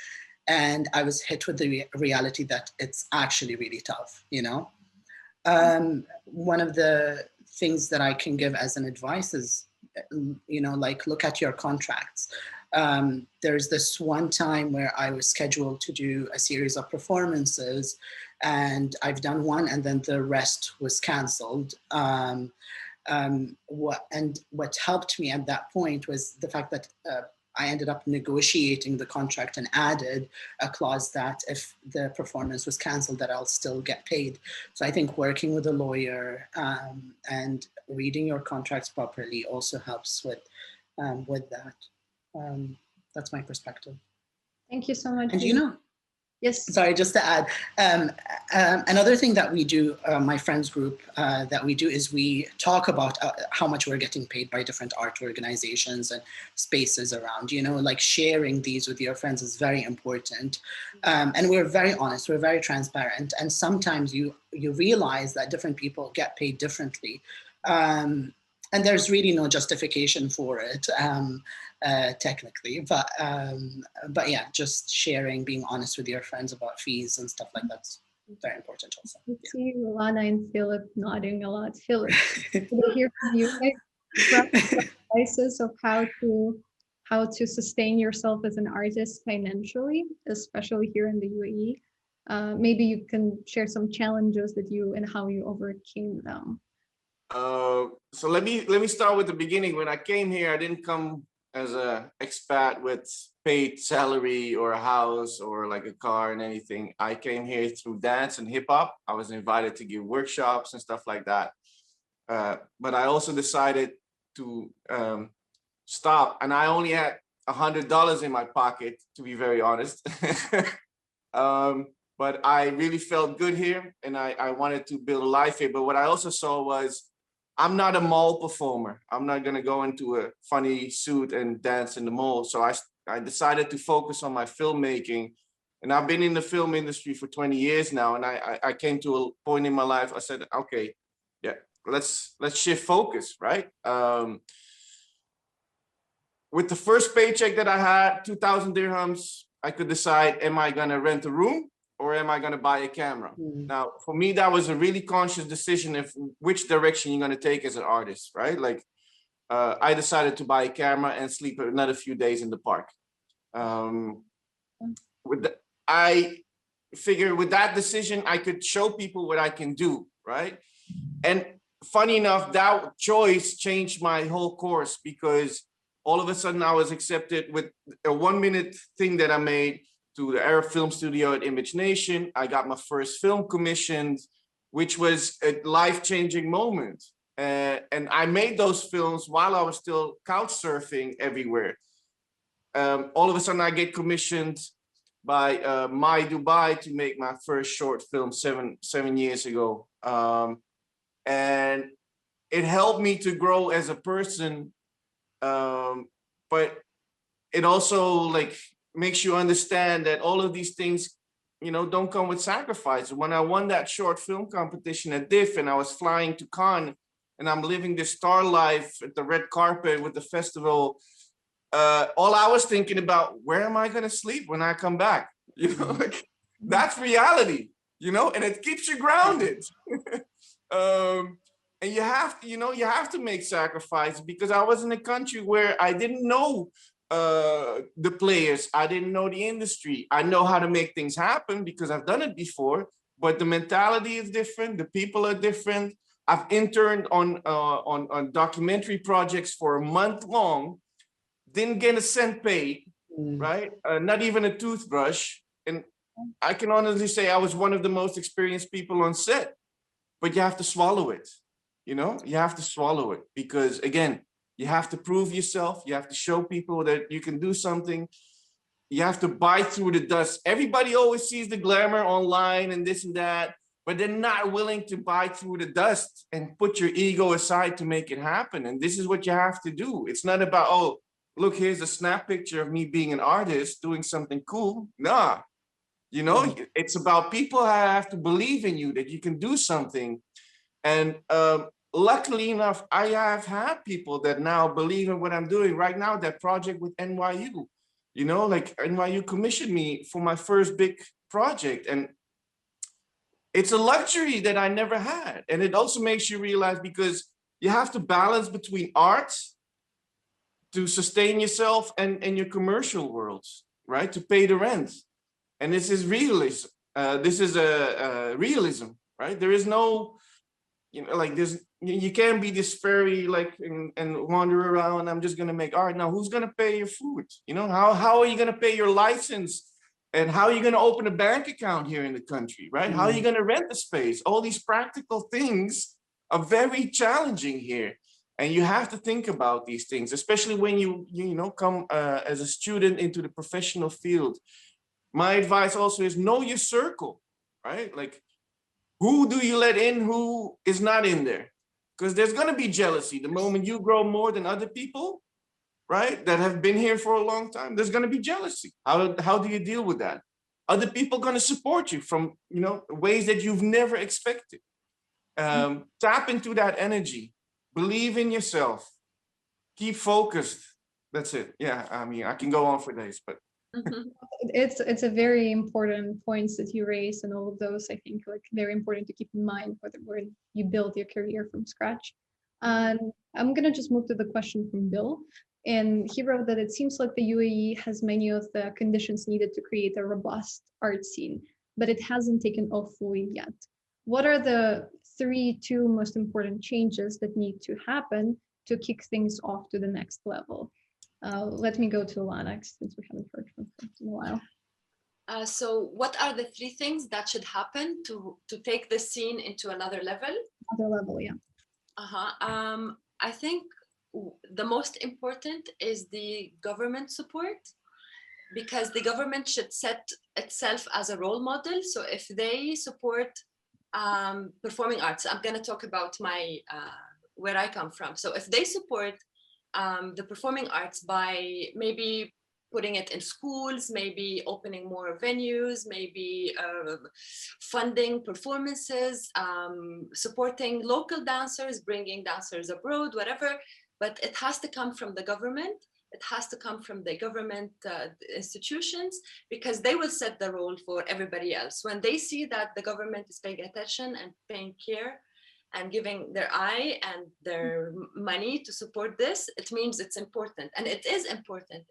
And I was hit with the reality that it's actually really tough, you know. One of the things that I can give as an advice is, you know, like, look at your contracts. There's this one time where I was scheduled to do a series of performances, and I've done one, and then the rest was canceled. What helped me at that point was the fact that I ended up negotiating the contract and added a clause that if the performance was canceled, that I'll still get paid. So I think working with a lawyer and reading your contracts properly also helps with that. That's my perspective. Thank you so much. And you know, yes. Sorry, just to add, another thing that we do, my friends group, that we do is we talk about how much we're getting paid by different art organizations and spaces around, you know, like sharing these with your friends is very important. And we're very honest, we're very transparent. And sometimes you realize that different people get paid differently. And there's really no justification for it. Technically, but yeah, just sharing, being honest with your friends about fees and stuff like that's very important also. I see Lana and Philip nodding a lot. Philip, can I hear from you, like, advices of how to sustain yourself as an artist financially, especially here in the UAE? Maybe you can share some challenges that you and how you overcame them. So let me start with the beginning. When I came here, I didn't come as a expat with paid salary or a house or like a car and anything. I came here through dance and hip hop. I was invited to give workshops and stuff like that. But I also decided to stop, and I only had $100 in my pocket, to be very honest. But I really felt good here, and I wanted to build a life here. But what I also saw was I'm not a mall performer. I'm not gonna go into a funny suit and dance in the mall. So I decided to focus on my filmmaking. And I've been in the film industry for 20 years now. And I came to a point in my life, I said, okay, yeah, let's shift focus, right? With the first paycheck that I had, 2,000 dirhams, I could decide, am I gonna rent a room or am I gonna buy a camera? Now, for me, that was a really conscious decision of which direction you're gonna take as an artist, right? Like, I decided to buy a camera and sleep another few days in the park. I figured with that decision, I could show people what I can do, right? And funny enough, that choice changed my whole course, because all of a sudden I was accepted with a 1-minute thing that I made to the Arab Film Studio at Image Nation. I got my first film commissioned, which was a life-changing moment. And I made those films while I was still couch surfing everywhere. All of a sudden I get commissioned by My Dubai to make my first short film seven years ago. And it helped me to grow as a person. But it also like makes you understand that all of these things, you know, don't come with sacrifice. When I won that short film competition at DIF and I was flying to Cannes and I'm living this star life at the red carpet with the festival, all I was thinking about, where am I going to sleep when I come back? You know, like, that's reality, you know, and it keeps you grounded. And you have to, you know, you have to make sacrifices, because I was in a country where I didn't know the players. I didn't know the industry. I know how to make things happen because I've done it before, but the mentality is different. The people are different. I've interned on documentary projects for a month long, didn't get a cent paid, right? Not even a toothbrush. And I can honestly say I was one of the most experienced people on set, but you have to swallow it. You know, you have to swallow it, because again, you have to prove yourself. You have to show people that you can do something. You have to bite through the dust. Everybody always sees the glamour online and this and that, but they're not willing to bite through the dust and put your ego aside to make it happen. And this is what you have to do. It's not about, oh, look, here's a snap picture of me being an artist doing something cool. Nah, you know, it's about people have to believe in you, that you can do something. And luckily enough, I have had people that now believe in what I'm doing right now. That project with NYU, you know, like NYU commissioned me for my first big project. And it's a luxury that I never had. And it also makes you realize, because you have to balance between art to sustain yourself and your commercial worlds, right? To pay the rent. And this is realism. This is a realism, right? There is no, you know, like this, you can't be this fairy like and wander around. I'm just gonna make art. Now, who's gonna pay your food? You know, how are you gonna pay your license? And how are you gonna open a bank account here in the country, right? How are you gonna rent the space? All these practical things are very challenging here. And you have to think about these things, especially when you know, come as a student into the professional field. My advice also is know your circle, right? Like, who do you let in, who is not in there? Because there's going to be jealousy. The moment you grow more than other people, right, that have been here for a long time, there's going to be jealousy. How do you deal with that? Other people going to support you from, you know, ways that you've never expected. Tap into that energy. Believe in yourself. Keep focused. That's it. Yeah, I mean, I can go on for days, but It's a very important points that you raise, and all of those, I think, like very important to keep in mind when you build your career from scratch. And I'm gonna just move to the question from Bill, and he wrote that it seems like the UAE has many of the conditions needed to create a robust art scene, but it hasn't taken off fully yet. What are the two most important changes that need to happen to kick things off to the next level? Let me go to Lanax, since we haven't heard from her in a while. So what are the 3 things that should happen to take the scene into another level? Another level, yeah. I think the most important is the government support, because the government should set itself as a role model. So if they support performing arts, I'm going to talk about my where I come from. So if they support the performing arts by maybe putting it in schools, maybe opening more venues, maybe funding performances, supporting local dancers, bringing dancers abroad, whatever, but it has to come from the government. It has to come from the government institutions, because they will set the role for everybody else. When they see that the government is paying attention and paying care and giving their eye and their money to support this, it means it's important. And it is important.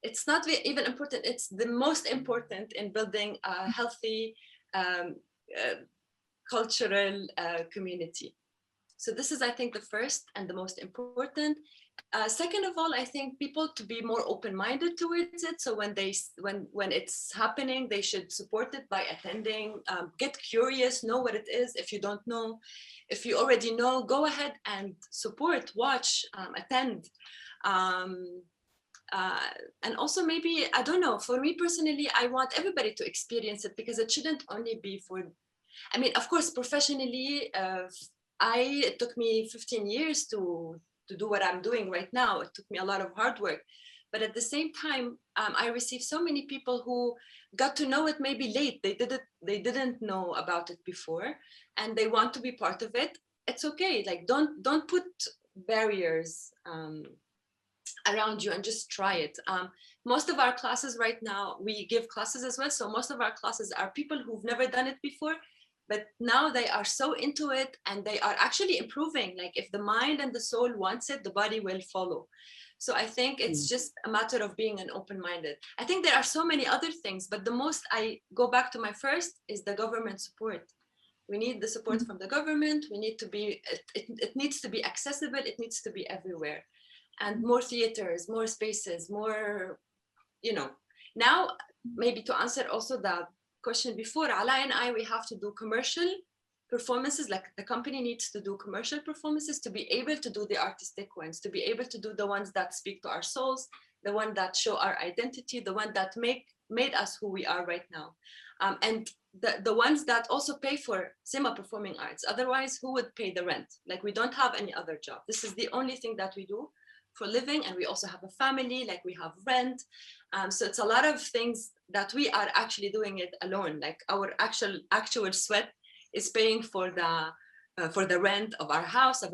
It's not even important, it's the most important in building a healthy cultural community. So this is, I think, the first and the most important. Second of all, I think people to be more open-minded towards it. So when it's happening, they should support it by attending, get curious, know what it is. If you don't know, if you already know, go ahead and support, watch, attend. And also maybe, I don't know, for me personally, I want everybody to experience it, because it shouldn't only be for, I mean, of course, professionally, it took me 15 years to do what I'm doing right now. It took me a lot of hard work. But at the same time, I received so many people who got to know it maybe late. They didn't know about it before, and they want to be part of it. It's okay. Like, don't put barriers around you, and just try it. Most of our classes right now, we give classes as well. So most of our classes are people who've never done it before, but now they are so into it, and they are actually improving. Like, if the mind and the soul wants it, the body will follow. So I think it's just a matter of being an open-minded. I think there are so many other things, but the most, I go back to my first, is the government support. We need the support from the government. We need to be, it needs to be accessible. It needs to be everywhere. And more theaters, more spaces, more, now maybe to answer also the question before, Ala and I, we have to do commercial performances. Like, the company needs to do commercial performances to be able to do the artistic ones, to be able to do the ones that speak to our souls, the one that show our identity, the one that made us who we are right now. And the ones that also pay for SEMA performing arts. Otherwise, who would pay the rent? Like, we don't have any other job. This is the only thing that we do for living, and we also have a family, like we have rent. So it's a lot of things that we are actually doing it alone. Like, our actual sweat is paying for the rent of our house, of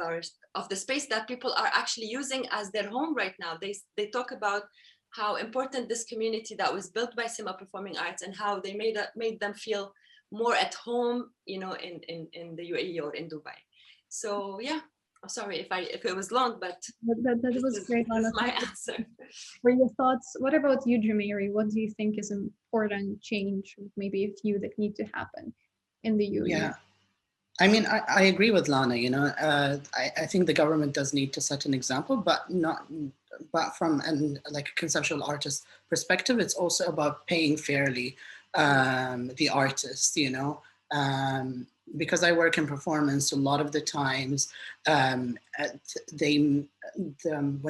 the space that people are actually using as their home right now. They talk about how important this community that was built by SEMA Performing Arts, and how they made them feel more at home, in the UAE or in Dubai. So yeah. I'm sorry if it was long, but that was great. This is my answer. For your thoughts, what about you, Jumeirah? What do you think is important change, maybe a few that need to happen in the UAE? Yeah, I mean, I agree with Lana. I think the government does need to set an example, but from like a conceptual artist perspective, it's also about paying fairly the artists. Because I work in performance, a lot of the times, when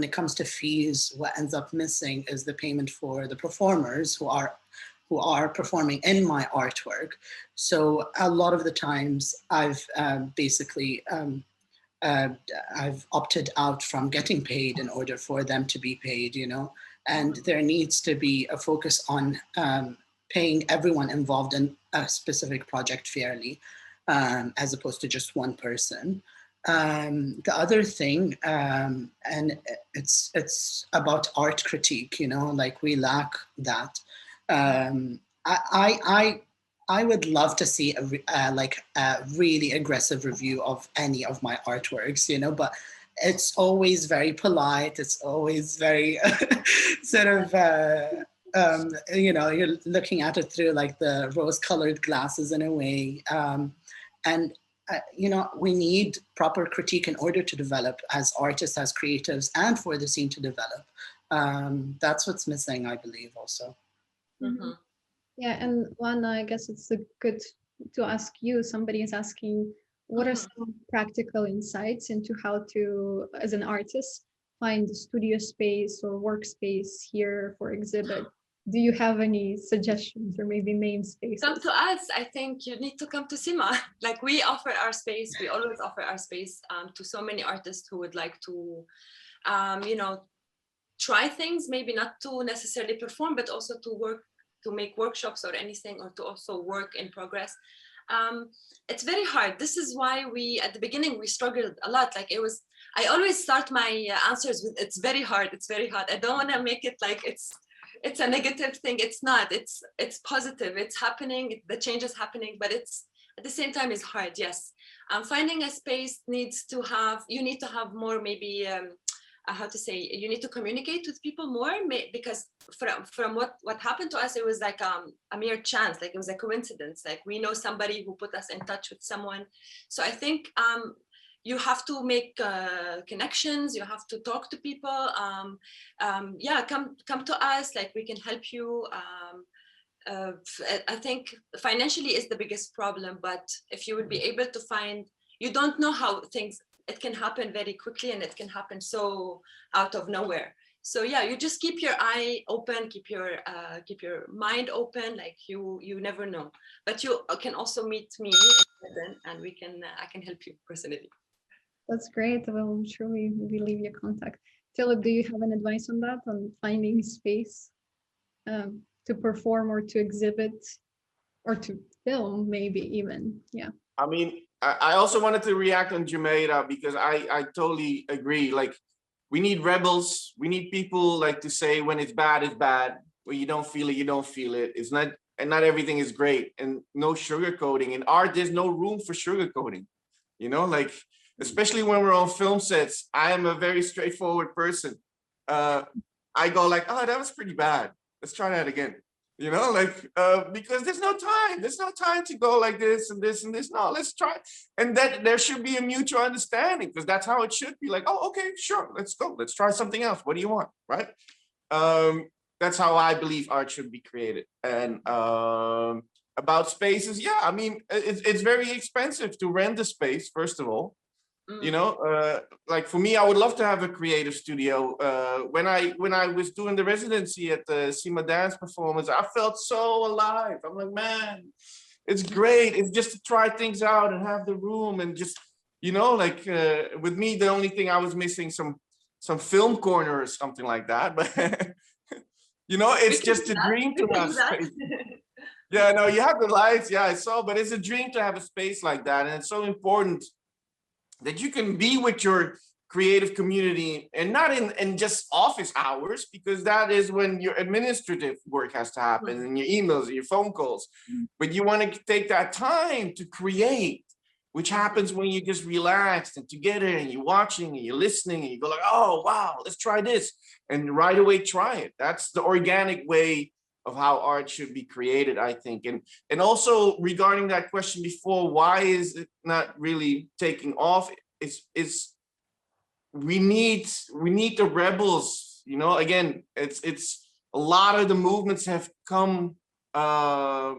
it comes to fees, what ends up missing is the payment for the performers who are performing in my artwork. So a lot of the times, I've I've opted out from getting paid in order for them to be paid. And there needs to be a focus on paying everyone involved in a specific project fairly. As opposed to just one person. The other thing, and it's about art critique, like we lack that. I would love to see a really aggressive review of any of my artworks, but it's always very polite. It's always very sort of, you're looking at it through like the rose-colored glasses in a way. We need proper critique in order to develop as artists, as creatives, and for the scene to develop. That's what's missing, I believe, also. Mm-hmm. Yeah, and Lana, I guess it's good to ask you. Somebody is asking, what are some practical insights into how to, as an artist, find a studio space or workspace here for exhibit? do you have any suggestions or maybe name spaces? Come to us. I think you need to come to SIMA. Like, we offer our space. We always offer our space to so many artists who would like to, you know, try things, maybe not to necessarily perform, but also to work, to make workshops or anything, or to also work in progress. It's very hard. This is why we, at the beginning, we struggled a lot. Like, it was, I always start my answers with, it's very hard, it's very hard. I don't want to make it like it's a negative thing. It's not, it's positive, it's happening, the change is happening, but it's, at the same time, is hard, yes. Finding a space needs to have, you need to have more, maybe, how to say, you need to communicate with people more, because from what happened to us, it was like a mere chance, like it was a coincidence. Like, we know somebody who put us in touch with someone. So I think you have to make connections, you have to talk to people. Yeah, come to us, like, we can help you. I think financially is the biggest problem, but if you would be able to find, you don't know how things, it can happen very quickly, and it can happen so out of nowhere. So yeah, you just keep your eye open, keep your mind open. Like, you never know. But you can also meet me, and we can I can help you personally. That's great. We'll surely leave your contact. Philip, do you have an advice on that, on finding space to perform or to exhibit or to film, maybe even? Yeah. I mean, I also wanted to react on Jumeirah, because I totally agree. Like, we need rebels. We need people, like, to say when it's bad, when you don't feel it, you don't feel it. It's not, and not everything is great, and no sugarcoating. In art, there's no room for sugarcoating, you know, like, especially when we're on film sets. I am a very straightforward person. I go like, oh, that was pretty bad. Let's try that again. You know, like, because there's no time to go like this and this and this. No, let's try. And that there should be a mutual understanding, because that's how it should be. Like, oh, okay, sure, let's go. Let's try something else. What do you want, right? That's how I believe art should be created. And about spaces, yeah, I mean, it's very expensive to rent a space, first of all. You know, like, for me, I would love to have a creative studio. When I was doing the residency at the SIMA dance performance, I felt so alive. I'm like, man, it's great. It's just to try things out and have the room, and just, you know, like, with me, the only thing I was missing, some film corner or something like that. But you know, it's just a dream to have space. Yeah, no, you have the lights. Yeah, I saw, but it's a dream to have a space like that, and it's so important that you can be with your creative community, and not in just office hours, because that is when your administrative work has to happen, and your emails and your phone calls. But you want to take that time to create, which happens when you're just relaxed and together, and you're watching and you're listening, and you go like, oh, wow, let's try this. And right away, try it. That's the organic way of how art should be created, I think. And also, regarding that question before, why is it not really taking off? It's we need the rebels. You know, again, it's a lot of the movements have come from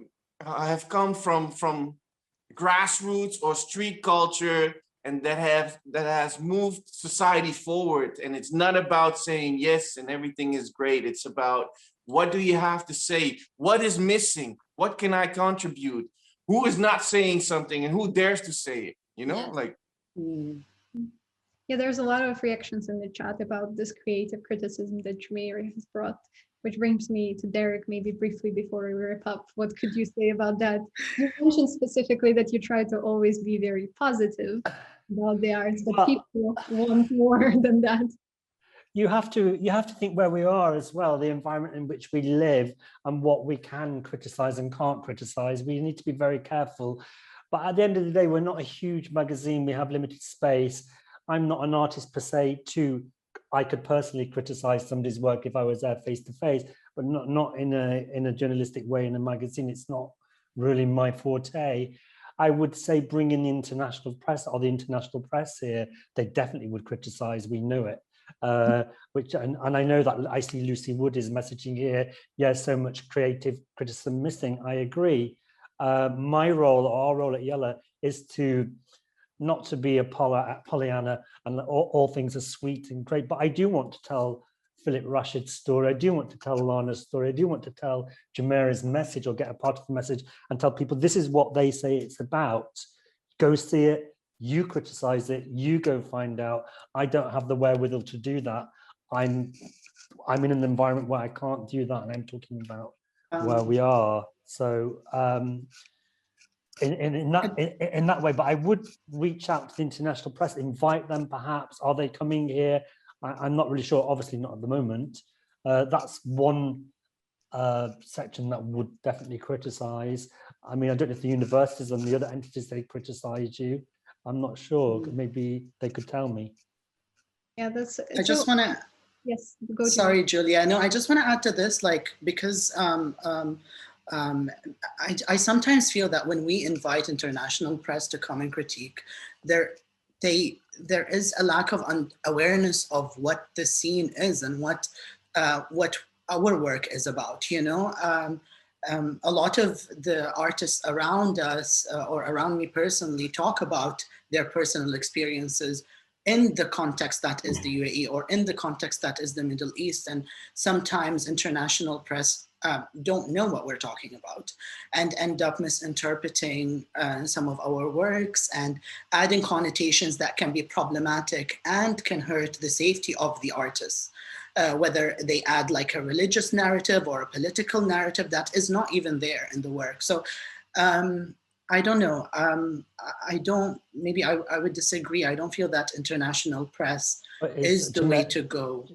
grassroots or street culture, and that has moved society forward. And it's not about saying yes and everything is great. It's about, what do you have to say? What is missing? What can I contribute? Who is not saying something, and who dares to say it? You know, like. Yeah, there's a lot of reactions in the chat about this creative criticism that Jumeirah has brought, which brings me to Derek, maybe briefly before we wrap up. What could you say about that? You mentioned specifically that you try to always be very positive about the arts, but people want more than that. You have to think where we are as well, the environment in which we live, and what we can criticize and can't criticize. We need to be very careful. But at the end of the day, we're not a huge magazine. We have limited space. I'm not an artist per se I could personally criticize somebody's work if I was there face to face, but not in a journalistic way in a magazine. It's not really my forte. I would say bring in the international press, or the international press here, they definitely would criticize. We know it. And I know that I see Lucy Wood is messaging here, yes, so much creative criticism missing. I agree. My role, or our role at Yella, is to not to be a Pollyanna and all things are sweet and great, but I do want to tell Philip Rashid's story. I do want to tell Lana's story. I do want to tell Jumeira's message or get a part of the message and tell people this is what they say it's about. Go see it. You criticize it. You go find out. I don't have the wherewithal to do that. I'm in an environment where I can't do that, and I'm talking about where we are. So in that way, but I would reach out to the international press, invite them perhaps. Are they coming here? I'm not really sure, obviously not at the moment. That's one section that would definitely criticize. I mean, I don't know if the universities and the other entities, they criticize you. I'm not sure, maybe they could tell me. Yeah, that's. I just want to. Yes, go. Sorry, Julia. No, I just want to add to this, like, because I sometimes feel that when we invite international press to come and critique, there is a lack of awareness of what the scene is and what our work is about. You know, a lot of the artists around us or around me personally talk about their personal experiences in the context that is the UAE or in the context that is the Middle East. And sometimes international press don't know what we're talking about and end up misinterpreting some of our works and adding connotations that can be problematic and can hurt the safety of the artists. Whether they add like a religious narrative or a political narrative that is not even there in the work. So I don't know. Maybe I would disagree. I don't feel that international press is the way to go.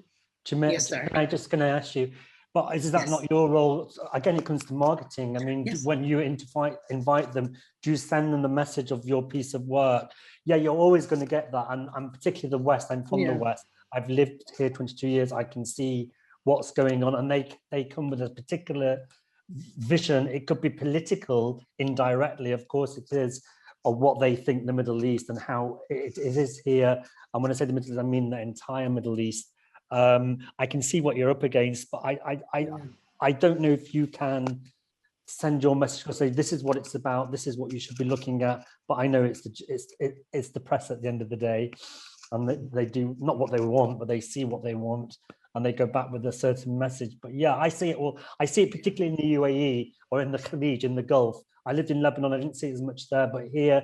Yes, sir. I'm just going to ask you, but is that not your role? Again, it comes to marketing. I mean, when you invite them, do you send them the message of your piece of work? Yeah, you're always going to get that. And particularly the West, I'm from the West. I've lived here 22 years. I can see what's going on. And they come with a particular vision. It could be political indirectly, of course it is, of what they think the Middle East and how it is here. And when I say the Middle East, I mean the entire Middle East. I can see what you're up against, but I don't know if you can send your message or say this is what it's about, this is what you should be looking at. But I know it's the press at the end of the day, and they do not what they want, but they see what they want, and they go back with a certain message. But yeah, I see it all. I see it particularly in the UAE or in the Khalij, in the Gulf. I lived in Lebanon. I didn't see it as much there, but here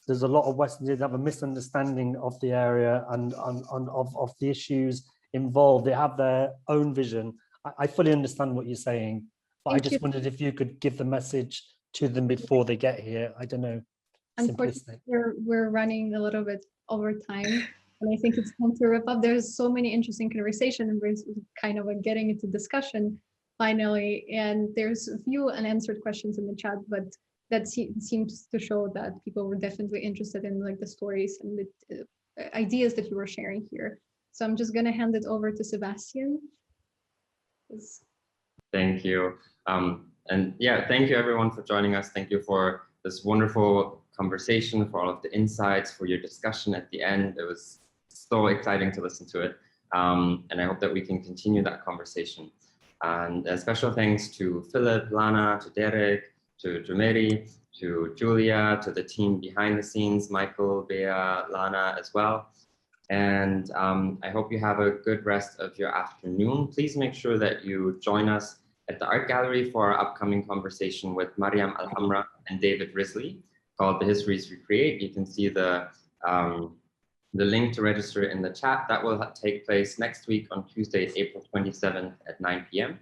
there's a lot of Westerners that have a misunderstanding of the area and of the issues involved. They have their own vision. I fully understand what you're saying, but I just wondered if you could give the message to them before they get here. I don't know. Unfortunately, we're running a little bit over time, and I think it's time to wrap up. There's so many interesting conversation, and we're kind of getting into discussion finally. And there's a few unanswered questions in the chat, but that seems to show that people were definitely interested in like the stories and the ideas that you were sharing here. So I'm just gonna hand it over to Sebastian. Thank you. And yeah, thank you everyone for joining us. Thank you for this wonderful conversation, for all of the insights, for your discussion at the end. It was so exciting to listen to it. And I hope that we can continue that conversation. And a special thanks to Philip, Lana, to Derek, to Jumeri, to Julia, to the team behind the scenes, Michael, Bea, Lana as well. And I hope you have a good rest of your afternoon. Please make sure that you join us at the art gallery for our upcoming conversation with Mariam Alhamra and David Risley called The Histories We Create. You can see the link to register in the chat. That will take place next week on Tuesday, April 27th at 9 p.m.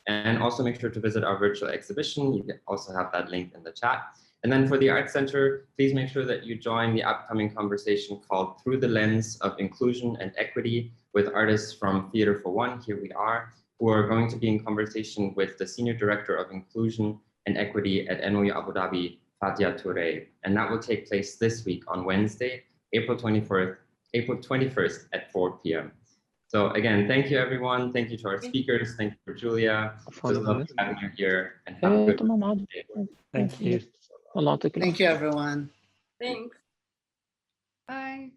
And also make sure to visit our virtual exhibition. You can also have that link in the chat. And then for the Art Center, please make sure that you join the upcoming conversation called Through the Lens of Inclusion and Equity with artists from Theatre for One, Here We Are, who are going to be in conversation with the Senior Director of Inclusion and Equity at NYU Abu Dhabi, Fatia Touré. And that will take place this week on Wednesday, April 21st at 4 p.m. So again, thank you everyone. Thank you to our speakers. Thank you for Julia. It was lovely having you here, and have a good day. Thank you. Thank you, everyone. Thanks. Bye.